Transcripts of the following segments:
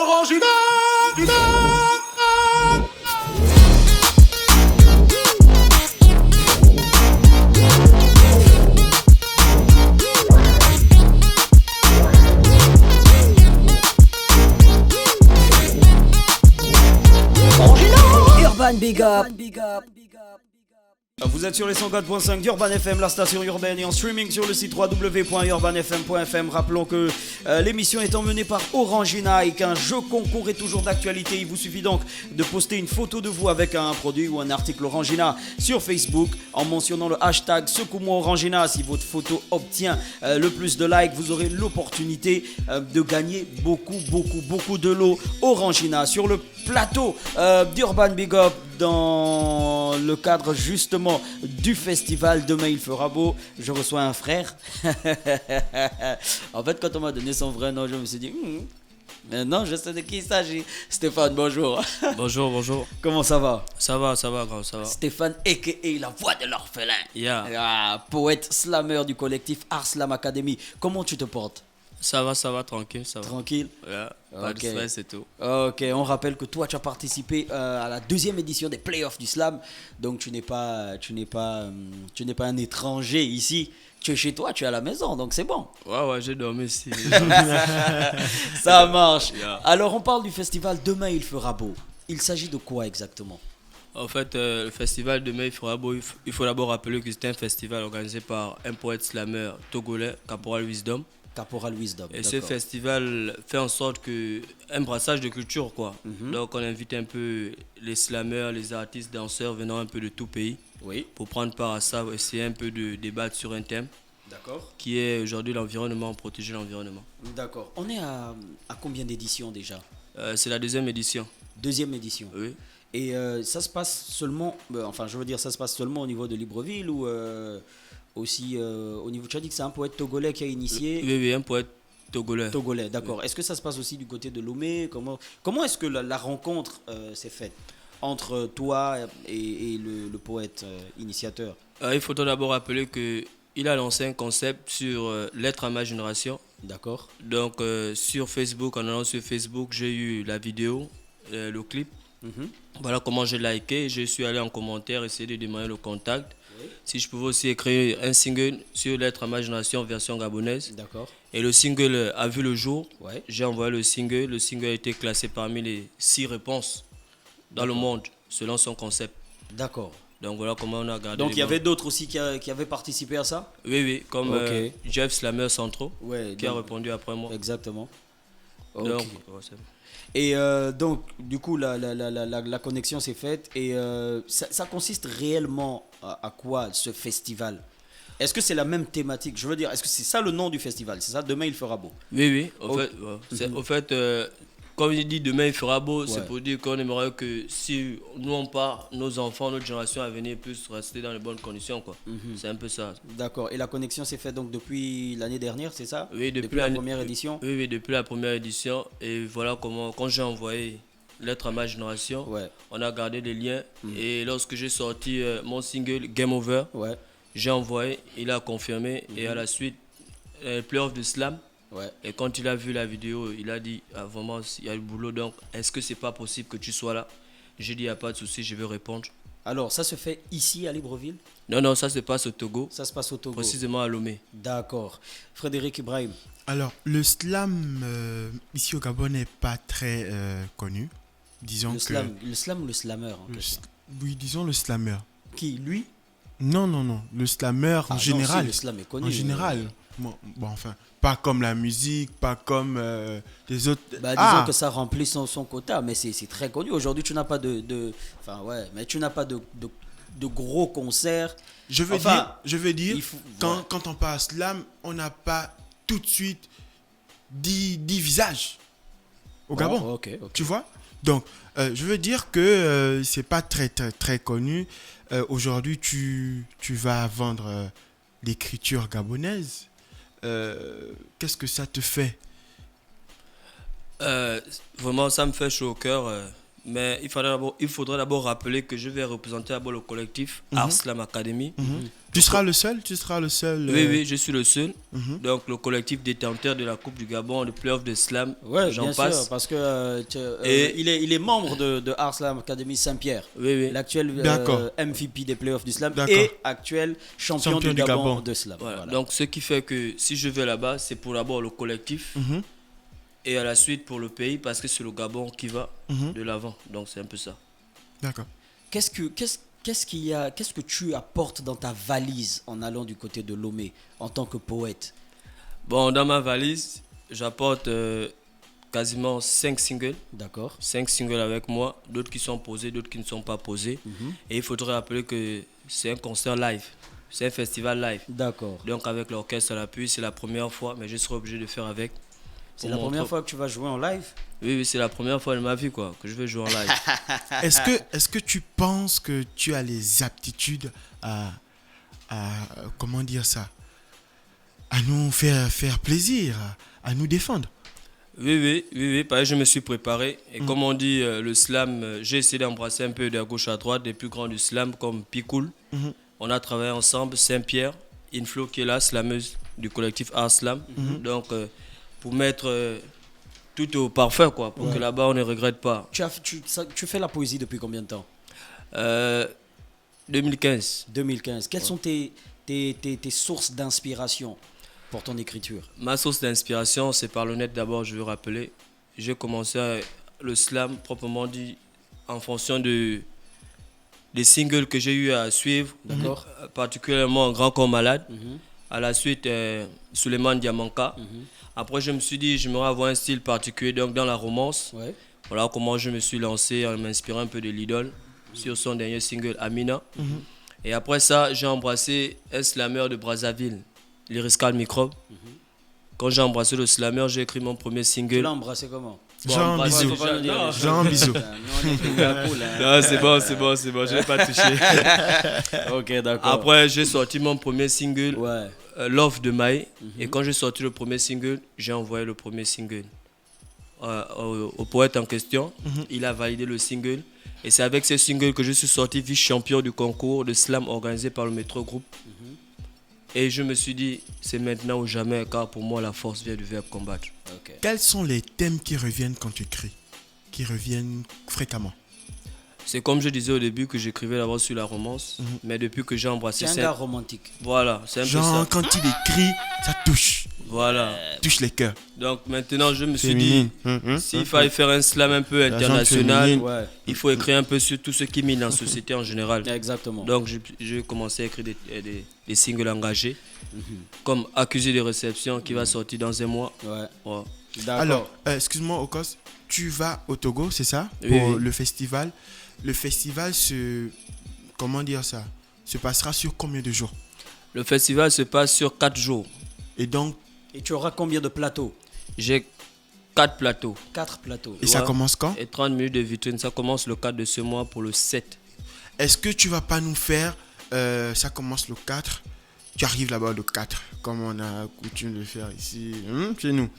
Orangina. Urban Big Up. Vous êtes sur les 104.5 d'Urban FM, la station urbaine, et en streaming sur le site www.urbanfm.fm. Rappelons que l'émission est emmenée par Orangina et qu'un jeu concours est toujours d'actualité. Il vous suffit donc de poster une photo de vous avec un produit ou un article Orangina sur Facebook en mentionnant le hashtag Secoue-moi Orangina. Si votre photo obtient le plus de likes, vous aurez l'opportunité de gagner beaucoup de lots Orangina. Sur le plateau d'Urban Big Up, dans le cadre justement du festival Demain il fera beau, je reçois un frère. En fait, quand on m'a donné son vrai nom, je me suis dit maintenant je sais de qui il s'agit. Stéphane, bonjour. Bonjour. Comment ça va? Ça va, grand, ça va. Stéphane, a.k.a. la voix de l'orphelin. Yeah. Poète slammer du collectif Art Slam Academy. Comment tu te portes? Ça va, tranquille, ça va. Tranquille? Yeah, pas de stress et tout. Ok, on rappelle que toi tu as participé à la deuxième édition des playoffs du slam, donc tu n'es pas un étranger ici. Tu es chez toi, tu es à la maison, donc c'est bon. Ouais, j'ai dormi ici. Ça marche. Yeah. Alors on parle du festival Demain il fera beau. Il s'agit de quoi exactement? En fait, le festival Demain il fera beau, il faut d'abord rappeler que c'était un festival organisé par un poète slammer togolais, Caporal Wisdom. d'accord. Et ce festival fait en sorte que un brassage de culture, quoi. Donc on invite un peu les slammers, les artistes, danseurs venant un peu de tout pays. Oui. Pour prendre part à ça, essayer un peu de débattre sur un thème. D'accord. Qui est aujourd'hui l'environnement, protéger l'environnement. D'accord. On est à combien d'éditions déjà? C'est la deuxième édition. Deuxième édition. Oui. Et ça se passe seulement, ça se passe seulement au niveau de Libreville ou aussi au niveau. Tu as dit que c'est un poète togolais qui a initié. Oui, un poète togolais. Togolais, d'accord. Oui. Est-ce que ça se passe aussi du côté de Lomé? Comment est-ce que la rencontre s'est faite entre toi et le poète initiateur? Il faudra d'abord rappeler qu'il a lancé un concept sur l'être à ma génération. D'accord. Donc sur Facebook, en allant sur Facebook, j'ai eu la vidéo, le clip. Voilà comment j'ai liké. Je suis allé en commentaire, essayer de demander le contact. Oui. Si je pouvais aussi écrire un single sur l'être à ma génération version gabonaise. D'accord. Et le single a vu le jour. Ouais. J'ai envoyé le single. Le single a été classé parmi les 6 réponses dans le monde selon son concept. D'accord. Donc voilà comment on a gardé. Donc il y avait d'autres aussi qui avaient participé à ça? Oui, comme Jeff Slammer Centro qui a répondu après moi. Exactement. Okay. Donc, et donc, du coup, la connexion s'est faite. Et ça consiste réellement à quoi ce festival? Est-ce que c'est la même thématique? Je veux dire, est-ce que c'est ça le nom du festival? C'est ça, Demain il fera beau? Oui. Au fait, comme il dit Demain il fera beau, c'est pour dire qu'on aimerait que si nous on part, nos enfants, notre génération à venir puissent rester dans les bonnes conditions, quoi. C'est un peu ça. D'accord. Et la connexion s'est faite donc depuis l'année dernière, c'est ça? Oui, depuis la première édition. Oui, depuis la première édition. Et voilà comment, quand j'ai envoyé l'être à ma génération, on a gardé des liens. Et lorsque j'ai sorti mon single Game Over, j'ai envoyé, il a confirmé. Et à la suite, Playoff de Slam. Et quand il a vu la vidéo, il a dit vraiment il y a du boulot, donc est-ce que c'est pas possible que tu sois là? J'ai dit il n'y a pas de souci, je vais répondre. Alors ça se fait ici à Libreville? Non, ça se passe au Togo. Ça se passe au Togo. Précisément à Lomé. D'accord. Frédéric Ibrahim. Alors le slam ici au Gabon n'est pas très connu. Disons le slam ou le slammer oui, disons le slammer. Qui, lui? Non, le slammer en général. Si, le slam est connu. En général. Bon, enfin, pas comme la musique, pas comme les autres. Disons que ça remplit son quota, mais c'est très connu. Aujourd'hui, tu n'as pas mais tu n'as pas de gros concerts. Je veux dire, quand on parle slam, on n'a pas tout de suite 10 visages au Gabon. Okay. Tu vois? Donc, je veux dire que c'est pas très, très, très connu. Aujourd'hui, tu vas vendre l'écriture gabonaise. Qu'est-ce que ça te fait? Vraiment, ça me fait chaud au cœur. Mais il faudrait d'abord rappeler que je vais représenter d'abord le collectif Art Slam Academy. Tu seras le seul? Oui, je suis le seul. Donc, le collectif détenteur de la Coupe du Gabon, le playoff de Slam, j'en passe. Sûr, parce que il est membre de Arslam Academy Saint-Pierre. Oui. L'actuel MVP des playoffs du Slam et actuel champion du Gabon de Slam. Voilà. Donc, ce qui fait que si je vais là-bas, c'est pour d'abord le collectif et à la suite pour le pays, parce que c'est le Gabon qui va de l'avant. Donc, c'est un peu ça. D'accord. Qu'est-ce que tu apportes dans ta valise en allant du côté de Lomé en tant que poète? Bon, dans ma valise, j'apporte quasiment 5 singles. D'accord. 5 singles avec moi, d'autres qui sont posés, d'autres qui ne sont pas posés. Et il faudrait rappeler que c'est un concert live, c'est un festival live. D'accord. Donc avec l'orchestre à l'appui, c'est la première fois, mais je serai obligé de faire avec. C'est la première fois que tu vas jouer en live? Oui, c'est la première fois de ma vie que je vais jouer en live. Est-ce que tu penses que tu as les aptitudes à comment dire ça, à nous faire plaisir, à nous défendre? Oui, parce que je me suis préparé. Et comme on dit, le slam, j'ai essayé d'embrasser un peu de gauche à droite des plus grands du slam comme Picoul. On a travaillé ensemble, Saint-Pierre, Inflo qui est la slameuse du collectif Art Slam. Donc, pour mettre tout au parfait, pour que là-bas on ne regrette pas. Tu fais la poésie depuis combien de temps? 2015. Quelles sont tes sources d'inspiration pour ton écriture? Ma source d'inspiration, c'est par le net d'abord, je veux rappeler. J'ai commencé le slam proprement dit en fonction des singles que j'ai eu à suivre, particulièrement Grand Corps Malade. À la suite, Suleiman Diamanka. Après, je me suis dit, j'aimerais avoir un style particulier donc dans la romance. Voilà comment je me suis lancé en m'inspirant un peu de l'idole sur son dernier single, Amina. Et après ça, j'ai embrassé un slammer de Brazzaville, Lyriscal Microbe. Quand j'ai embrassé le slammer, j'ai écrit mon premier single. Tu l'as embrassé comment? Jean Bisou. Non, c'est bon, je n'ai pas touché. Ok, d'accord. Après, j'ai sorti mon premier single, Love de Maï. Et quand j'ai sorti le premier single, j'ai envoyé le premier single au poète en question. Il a validé le single. Et c'est avec ce single que je suis sorti vice-champion du concours de slam organisé par le Métro Group. Et je me suis dit, c'est maintenant ou jamais, car pour moi, la force vient du verbe combattre. Okay. Quels sont les thèmes qui reviennent quand tu écris, qui reviennent fréquemment? C'est comme je disais au début que j'écrivais d'abord sur la romance, mais depuis que j'ai embrassé... C'est un gars romantique. Voilà, c'est un peu ça. Genre, quand il écrit, ça touche. Voilà. Touche les cœurs. Donc maintenant, je me suis dit, s'il fallait faire un slam un peu international, il faut écrire un peu sur tout ce qui mine en société en général. Exactement. Donc j'ai commencé à écrire des singles engagés, comme Accusé de réception qui va sortir dans un mois. Alors, excuse-moi, Okos, tu vas au Togo, c'est ça? Pour le festival. Le festival comment dire ça, se passera sur combien de jours? Le festival se passe sur 4 jours. Et donc... Et tu auras combien de plateaux? J'ai 4 plateaux. 4 plateaux. Et ça commence quand? Et 30 minutes de vitrine. Ça commence le 4 de ce mois pour le 7. Est-ce que tu vas pas nous faire... ça commence le 4. Tu arrives là-bas le 4, comme on a coutume de faire ici, chez nous.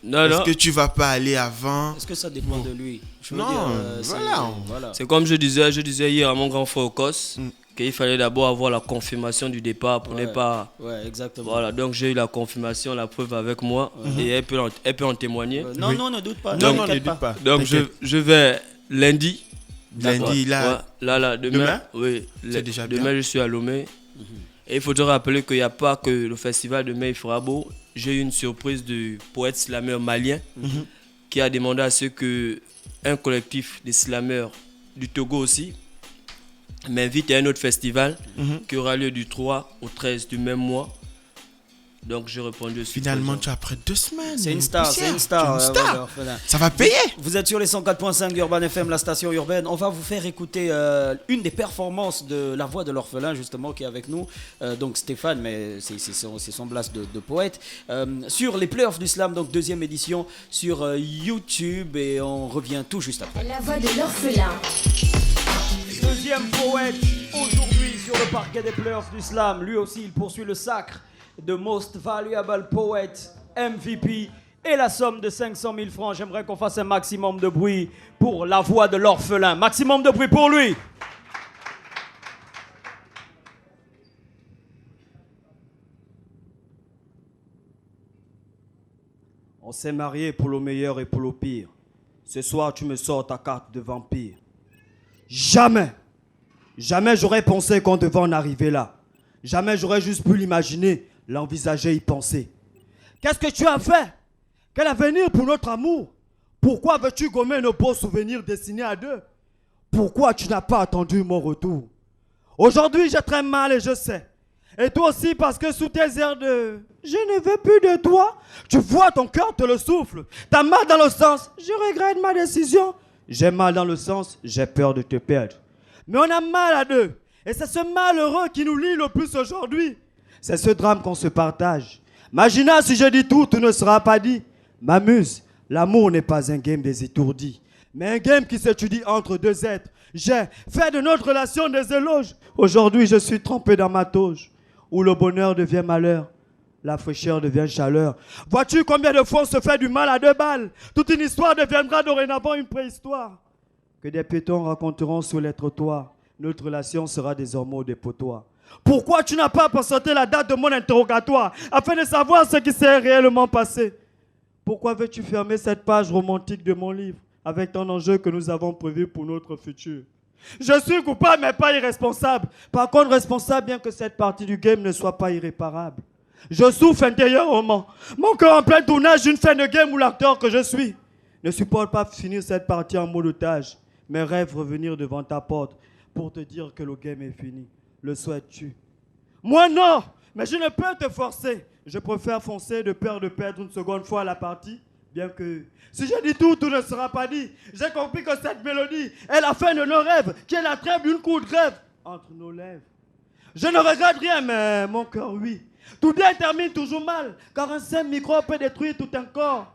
Non. Est-ce que tu vas pas aller avant? Est-ce que ça dépend de lui? Voilà. C'est comme je disais hier à mon grand frère Okos, qu'il fallait d'abord avoir la confirmation du départ pour ne pas... Ouais, exactement. Voilà, donc j'ai eu la confirmation, la preuve avec moi, et elle peut en témoigner. Non, ne doute pas. Donc, ne doute pas. Donc je vais lundi. Lundi, là. Là, demain? Oui. C'est déjà bien. Demain, je suis à Lomé. Et il faudrait rappeler qu'il n'y a pas que le festival de mai, il fera beau. J'ai eu une surprise du poète slammer malien qui a demandé à ce qu'un collectif de slammers du Togo aussi m'invite à un autre festival qui aura lieu du 3 au 13 du même mois. Donc j'ai répondu aussi. Finalement, tu as après 2 semaines. C'est une star. Ça va payer. Vous êtes sur les 104.5 d'Urban FM, la station urbaine. On va vous faire écouter une des performances de La Voix de l'Orphelin, justement, qui est avec nous. Donc Stéphane, mais c'est son blast de poète. Sur les playoffs du slam, donc 2e édition sur YouTube. Et on revient tout juste après. La Voix de l'Orphelin. 2e poète aujourd'hui sur le parquet des playoffs du slam. Lui aussi, il poursuit le sacre de Most Valuable Poet, MVP, et la somme de 500 000 francs. J'aimerais qu'on fasse un maximum de bruit pour La Voix de l'Orphelin. Maximum de bruit pour lui. On s'est mariés pour le meilleur et pour le pire. Ce soir, tu me sors ta carte de vampire. Jamais j'aurais pensé qu'on devait en arriver là. Jamais j'aurais juste pu l'imaginer, l'envisager, y penser. Qu'est-ce que tu as fait? Quel avenir pour notre amour? Pourquoi veux-tu gommer nos beaux souvenirs destinés à deux? Pourquoi tu n'as pas attendu mon retour? Aujourd'hui, j'ai très mal et je sais. Et toi aussi, parce que sous tes airs de « je ne veux plus de toi », tu vois ton cœur te le souffle. T'as mal dans le sens « je regrette ma décision ». J'ai mal dans le sens « j'ai peur de te perdre ». Mais on a mal à deux. Et c'est ce malheureux qui nous lie le plus aujourd'hui. C'est ce drame qu'on se partage. Imagina si je dis tout ne sera pas dit. M'amuse, l'amour n'est pas un game des étourdis, mais un game qui s'étudie entre deux êtres. J'ai fait de notre relation des éloges. Aujourd'hui, je suis trempé dans ma toge, où le bonheur devient malheur, la fraîcheur devient chaleur. Vois-tu combien de fois on se fait du mal à deux balles? Toute une histoire deviendra dorénavant une préhistoire. Que des piétons raconteront sur les trottoirs. Notre relation sera désormais au dépotoir. Pourquoi tu n'as pas présenté la date de mon interrogatoire afin de savoir ce qui s'est réellement passé? Pourquoi veux-tu fermer cette page romantique de mon livre avec ton enjeu que nous avons prévu pour notre futur? Je suis coupable mais pas irresponsable. Par contre responsable bien que cette partie du game ne soit pas irréparable. Je souffre intérieurement. Mon cœur en plein tournage d'une fin de game où l'acteur que je suis ne supporte pas finir cette partie en mode otage. Mes rêves revenir devant ta porte pour te dire que le game est fini. Le souhaites-tu? Moi non, mais je ne peux te forcer. Je préfère foncer de peur de perdre une seconde fois la partie. Bien que, si je dis tout ne sera pas dit. J'ai compris que cette mélodie est la fin de nos rêves, qui est la trêve d'une courte grève entre nos lèvres. Je ne regrette rien, mais mon cœur, oui. Tout bien termine toujours mal, car un simple micro peut détruire tout un corps.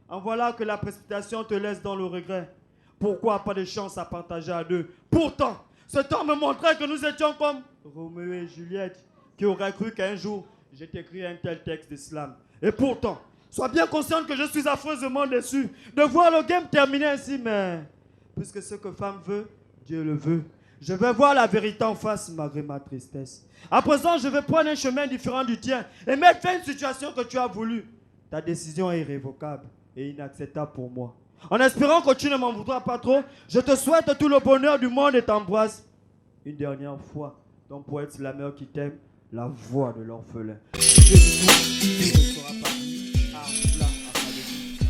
En voilà que la précipitation te laisse dans le regret. Pourquoi pas de chance à partager à deux? Pourtant, ce temps me montrait que nous étions comme Roméo et Juliette, qui auraient cru qu'un jour, j'ai écrit un tel texte d'islam. Et pourtant, sois bien consciente que je suis affreusement déçu de voir le game terminer ainsi, mais puisque ce que femme veut, Dieu le veut. Je vais voir la vérité en face malgré ma tristesse. À présent, je vais prendre un chemin différent du tien et mettre fin à une situation que tu as voulu. Ta décision est irrévocable et inacceptable pour moi. En espérant que tu ne m'en voudras pas trop, je te souhaite tout le bonheur du monde et t'embrasse une dernière fois. Ton poète slammer qui t'aime, la voix de l'orphelin.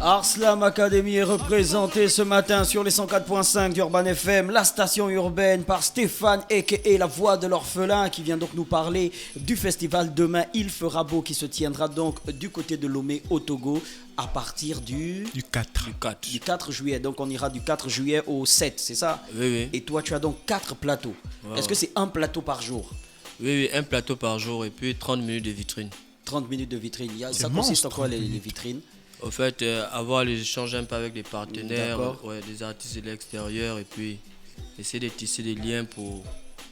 Arslam Academy est représenté ce matin sur les 104.5 d'Urban FM, la station urbaine, par Stéphane a.k.a. la voix de l'orphelin, qui vient donc nous parler du festival Demain Il fera beau, qui se tiendra donc du côté de Lomé au Togo à partir du 4 juillet. Donc on ira du 4 juillet au 7, c'est ça? Oui. Et toi tu as donc 4 plateaux. Wow. Est-ce que c'est un plateau par jour? Oui, un plateau par jour et puis 30 minutes de vitrine. 30 minutes de vitrine. Ça consiste en quoi les vitrines? Au fait, avoir les échanges un peu avec des partenaires, des artistes de l'extérieur et puis essayer de tisser des liens pour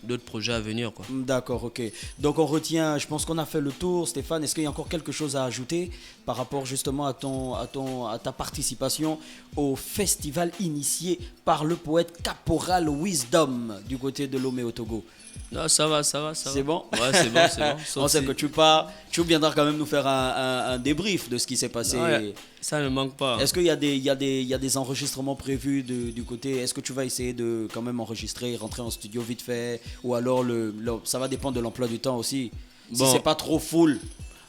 d'autres projets à venir, quoi. D'accord, ok. Donc on retient, je pense qu'on a fait le tour. Stéphane, est-ce qu'il y a encore quelque chose à ajouter par rapport justement à ta participation au festival initié par le poète Caporal Wisdom du côté de Lomé au Togo? Non, ça va. C'est bon? Ouais, c'est bon. On sait que tu pars, tu viendras quand même nous faire un débrief de ce qui s'est passé. Ouais, ça ne manque pas. Est-ce qu'il y a des enregistrements prévus du côté? Est-ce que tu vas essayer de quand même enregistrer, rentrer en studio vite fait? Ou alors ça va dépendre de l'emploi du temps aussi. Si c'est pas trop full.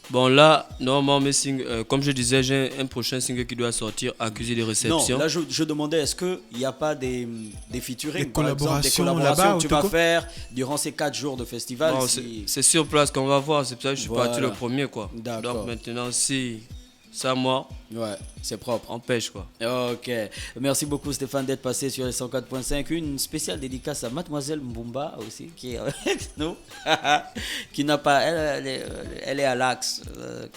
Bon, là, normalement, mes singles, comme je disais, j'ai un prochain single qui doit sortir, Accusé de réception. Non, là, je demandais, est-ce qu'il n'y a pas des featuring, des collaborations que tu vas faire durant ces 4 jours de festival? Bon, c'est sur place qu'on va voir, c'est pour ça que je suis parti le premier, quoi. D'accord. Donc maintenant, si ça, moi, ouais, c'est propre. On pêche, quoi. Ok. Merci beaucoup, Stéphane, d'être passé sur les 104.5. Une spéciale dédicace à Mademoiselle Mbumba aussi, qui est avec nous. Qui n'a pas. Elle est à l'axe.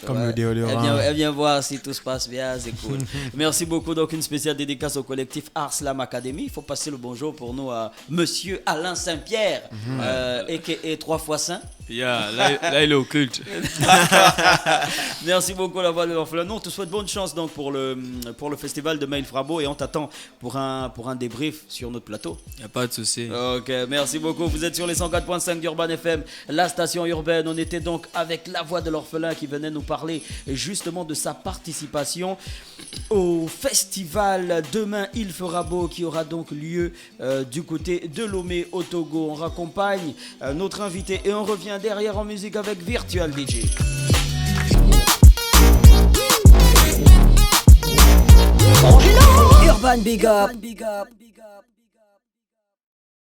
Comme le déodorant. Elle vient voir si tout se passe bien, c'est cool. Merci beaucoup. Donc, une spéciale dédicace au collectif Arslam Academy. Il faut passer le bonjour pour nous à Monsieur Alain Saint-Pierre, a.k.a. 3x5. Là, il est occulte. Merci beaucoup, la voix de l'orphelin. Non, on te souhaite bonne chance donc pour le festival de Mail Frabo et on t'attend pour un débrief sur notre plateau. Il n'y a pas de souci. Ok, merci beaucoup. Vous êtes sur les 104.5 d'Urban FM, la station urbaine. On était donc avec la voix de l'orphelin qui venait nous parler justement de sa participation au festival Demain il fera beau qui aura donc lieu du côté de Lomé au Togo. On raccompagne notre invité et on revient derrière en musique avec Virtual DJ. Urban Big Up.